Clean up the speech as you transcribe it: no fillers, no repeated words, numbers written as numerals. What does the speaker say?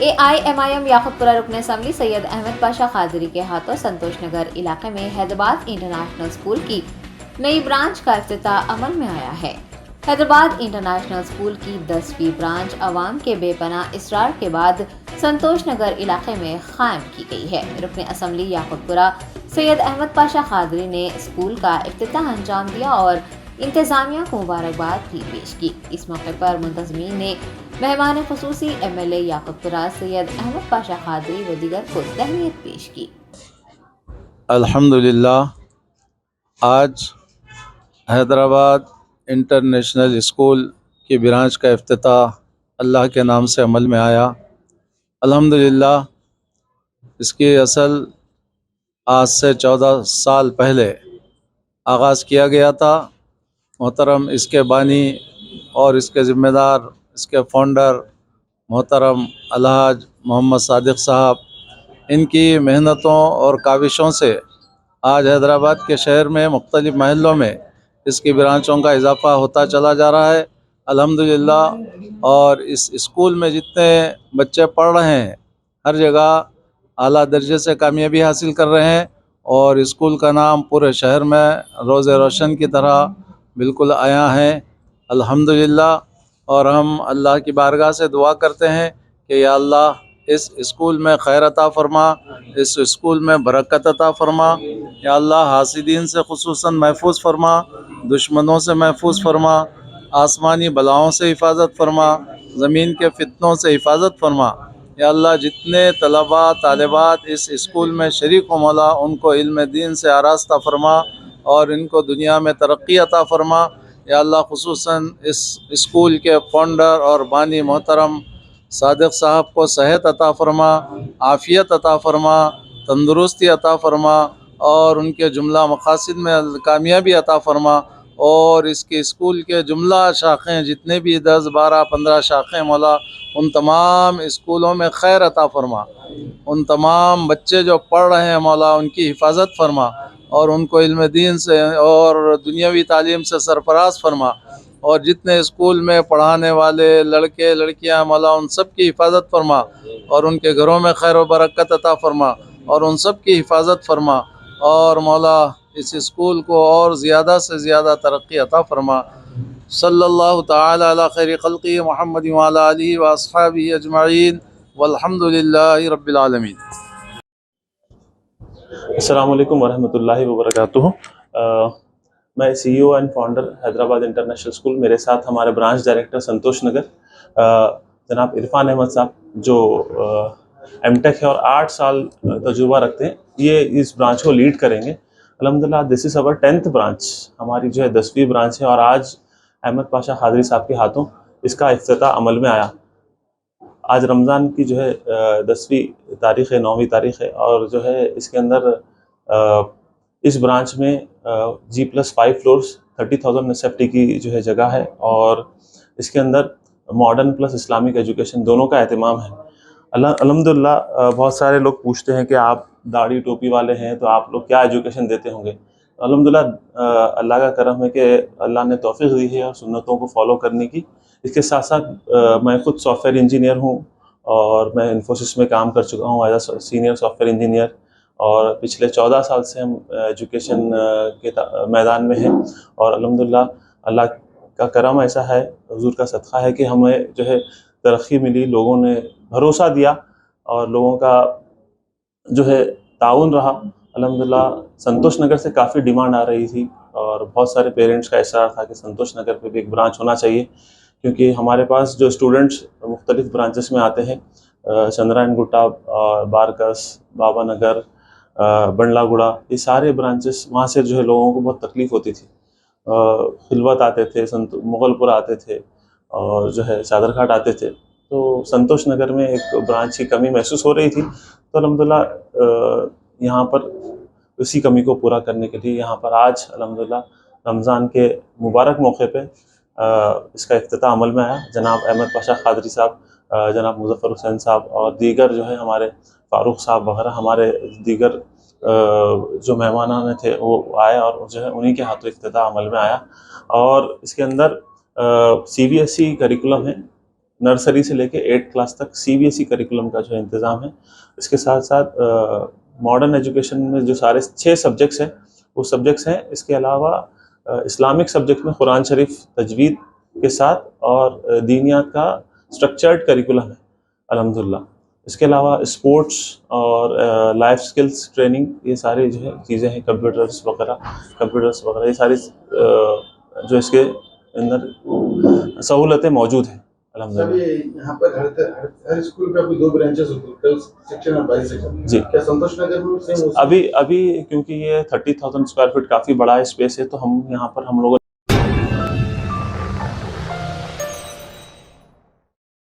AIMIM Yakutpura रुकन assembly Syed Ahmad Pasha Qadri के हाथों संतोष नगर इलाके में हैदराबाद इंटरनेशनल स्कूल की नई ब्रांच का इफ्तिताह अमल में आया है। हैदराबाद इंटरनेशनल स्कूल की 10वीं ब्रांच अवाम के बेपनाह इसरार के बाद संतोष नगर इलाके में कायम की गई है। रुकन असम्बली याकुतपुरा सैयद अहमद पाशा कादरी ने स्कूल का इफ्तिताह अंजाम दिया और इंतजामिया को मुबारकबाद भी पेश की। इस मौके पर मुंतजमीन ने मेहमान खुसूसी MLA याकुतपुरा सैयद अहमद पाशा कादरी व दीगर को तहनीत पेश की। अल्हम्दुलिल्लाह, आज हैदराबाद इंटरनेशनल स्कूल की ब्रांच का इफ्तिताह अल्लाह के नाम से अमल में आया। अल्हम्दुलिल्लाह, इसकी असल आज से 14 साल पहले आगाज़ किया गया था। मोहतरम इसके बानी और इसके ज़िम्मेदार, इसके फाउंडर मोहतरम अलहाज मोहम्मद सादिक साहब, इनकी मेहनतों और काविशों से आज हैदराबाद के शहर में मुख्तलिफ़ महलों में इसकी ब्रांचों का इजाफ़ा होता चला जा रहा है अल्हम्दुलिल्लाह। और इस स्कूल में जितने बच्चे पढ़ रहे हैं हर जगह आला दर्जे से कामयाबी हासिल कर रहे हैं और स्कूल का नाम पूरे शहर में रोज़े रोशन की तरह बिल्कुल आया है अल्हम्दुलिल्लाह। और हम अल्लाह की बारगाह से दुआ करते हैं कि या अल्लाह इस स्कूल में खैर अता फरमा, इस स्कूल में बरकत अता फरमा। या अल्लाह हासिदीन से खुसूसन महफूज फरमा, दुश्मनों से महफूज फरमा, आसमानी बलाओं से हिफाजत फरमा, ज़मीन के फितनों से हिफाजत फरमा। या अल्लाह जितने तलबा तालिबात इस स्कूल में शरीक हो मौला, उनको इल्म दीन से आरास्ता फरमा और इनको दुनिया में तरक्की अता फरमा। या अल्लाह खुसूसन इस स्कूल के फाउंडर और बानी मोहतरम सादिक साहब को सेहत अता फरमा, आफ़ियत अता फरमा, तंदुरुस्ती अता फरमा और उनके जुमला मकासिद में कामयाबी अता फरमा। और इसके स्कूल के जुमला शाखें जितने भी 10, 12, 15 शाखें मौला, उन तमाम स्कूलों में खैर अता फरमा। उन तमाम बच्चे जो पढ़ रहे हैं मौला, उनकी हिफाजत फरमा और उनको इल्म दीन से और दुनियावी तालीम से सरफराज फरमा। और जितने स्कूल में पढ़ाने वाले लड़के लड़कियां मौला, उन सब की हिफाजत फरमा और उनके घरों में खैर व बरकत अता फरमा और उन सब की हिफाजत फरमा। और मौला इस स्कूल को और ज़्यादा से ज़्यादा तरक्की अता फरमा। सल्लल्लाहु तआला अला खैरि खल्क़ी मुहम्मद व अला आलिहि व अस्हाबिहि अजमईन वल्हम्दुलिल्लाहि रब्बिल आलमीन। अस्सलामु अलैकुम वरहमतुल्लाहि वबरकातुहू। मैं CEO and founder Hyderabad international school, मेरे साथ हमारे ब्रांच डायरेक्टर संतोष नगर जनाब इरफान अहमद साहब, जो MTech है और 8 साल तजुर्बा रखते हैं, ये इस ब्रांच को लीड करेंगे। अल्हम्दुलिल्लाह, this is our 10th branch, हमारी जो है 10वीं ब्रांच है और आज अहमद पाशा कादरी साहब के हाथों इसका इफ्तिताह अमल में आया। आज रमज़ान की जो है 10वीं तारीख़ है, 9वीं तारीख़ है और जो है इसके अंदर इस ब्रांच में G+5 फ्लोर्स 30,000 SFT की जो है जगह है और इसके अंदर मॉडर्न प्लस इस्लामिक एजुकेशन दोनों का एहतमाम है। अल्हम्दुलिल्लाह, बहुत सारे लोग पूछते हैं कि आप दाढ़ी टोपी वाले हैं तो आप लोग क्या एजुकेशन देते होंगे। अल्हम्दुलिल्लाह, अल्लाह का करम है कि अल्लाह ने तौफीक दी है और सुन्नतों को फॉलो करने की। इसके साथ साथ मैं खुद सॉफ्टवेयर इंजीनियर हूँ और मैं इन्फोसिस में काम कर चुका हूँ as a senior software engineer और पिछले 14 साल से हम एजुकेशन के मैदान में हैं। और अल्हम्दुलिल्लाह, अल्लाह का करम ऐसा है, हुजूर का सदका है कि हमें जो है तरक्की मिली, लोगों ने भरोसा दिया और लोगों का जो है ताउन रहा। अल्हम्दुलिल्लाह, संतोष नगर से काफ़ी डिमांड आ रही थी और बहुत सारे पेरेंट्स का इसरार था कि संतोष नगर पे भी एक ब्रांच होना चाहिए, क्योंकि हमारे पास जो स्टूडेंट्स मुख्तलिफ ब्रांचेस में आते हैं, चंद्रायन गुट्टा, बारकस, बाबा नगर, बंडला, ये सारे ब्रांचेस, वहाँ से जो है लोगों को बहुत तकलीफ़ होती थी। खिलवत आते थे, मुगलपुर आते थे और जो है सादरघाट आते थे, तो संतोष नगर में एक ब्रांच की कमी महसूस हो रही थी। तो अल्हम्दुलिल्लाह, यहाँ पर उसी कमी को पूरा करने के लिए यहाँ पर आज अल्हम्दुलिल्लाह रमज़ान के मुबारक मौके पे इसका इफ्तिताह अमल में आया। जनाब अहमद पाशा कादरी साहब, जनाब मुज़फ़्फ़र हुसैन साहब और दीगर जो है हमारे फ़ारूक साहब वगैरह, हमारे दीगर जो मेहमान थे वो आए और जो है उन्हीं के हाथों इफ्तिताह अमल में आया। और इसके अंदर CBSE करिकुलम है, نرسری سے لے کے 8 کلاس تک CBSE کریکولم کا جو انتظام ہے. اس کے ساتھ ساتھ ماڈرن ایجوکیشن میں جو سارے 6 سبجیکٹس ہیں وہ سبجیکٹس ہیں. اس کے علاوہ اسلامک سبجیکٹ میں قرآن شریف تجوید کے ساتھ اور دینیات کا اسٹرکچرڈ کریکولم ہے الحمدللہ. اس کے علاوہ اسپورٹس اور لائف سکلز ٹریننگ یہ ساری جو ہے چیزیں ہیں, کمپیوٹرس وغیرہ یہ ساری جو اس کے اندر سہولتیں موجود ہیں الحمدللہ. یہاں پر ہر اسکول میں کوئی 2 برانچز ہوتے ہیں, سیکشن اور بائی سیکشن. جی کیا سنتوش نگر میں سیم؟ ابھی کیونکہ یہ 30,000 اسکوائر فٹ کافی بڑا اسپیس ہے, تو ہم یہاں پر ہم لوگوں